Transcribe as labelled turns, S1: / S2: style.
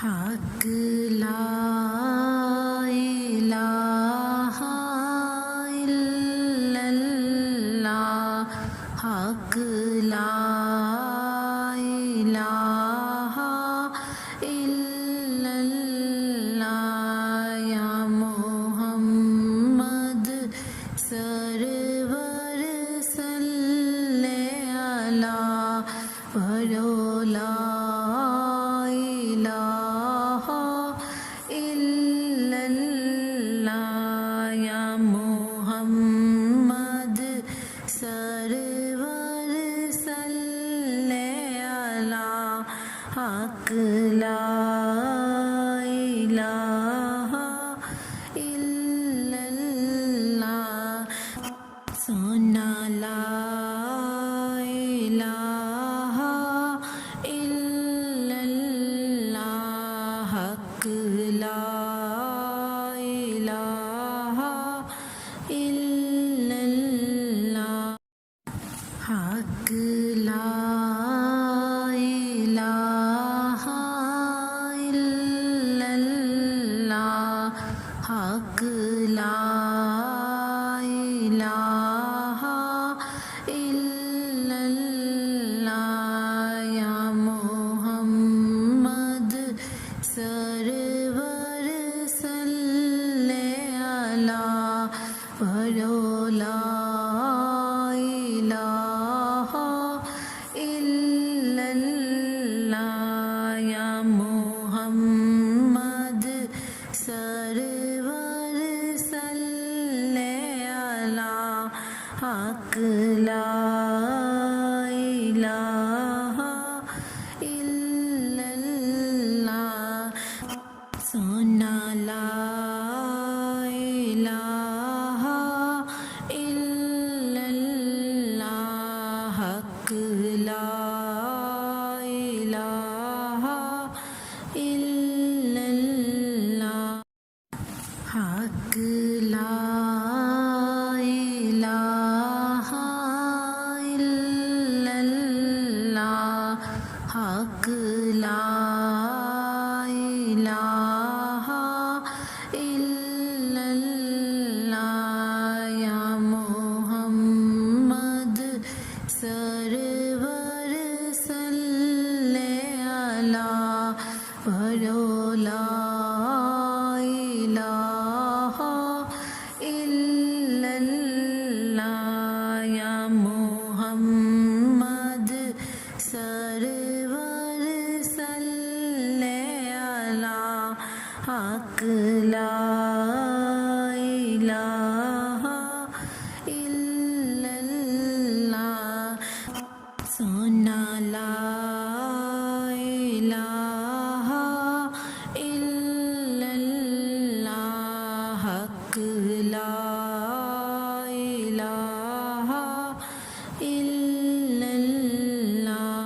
S1: حق لا الہ الا اللہ، حق لا الہ الا اللہ، یا محمد سرور صلی علی پڑھو لا الہ الا اللہ، یا محمد سرور صلی علی حق لا الہ الا اللہ، سونا لا الہ الا اللہ، حق لا الہ الا اللہ، حق لا الہ الا اللہ، حق لا الہ الا اللہ، یا محمد سرور صلی علی پڑھو لا الہ الا اللہ، یا محمد سرور صلی علی حق لا الہ الا اللہ، سونا لا الہ الا اللہ، حق لا الہ الا اللہ، حق لا الہ الا اللہ، حق لا الہ الا اللہ، یا محمد سرور صلی علی پڑھو لا الہ الا اللہ، یا محمد سرور صلی علی حق لا الہ الا اللہ، سونا لا الہ الا اللہ، حق لا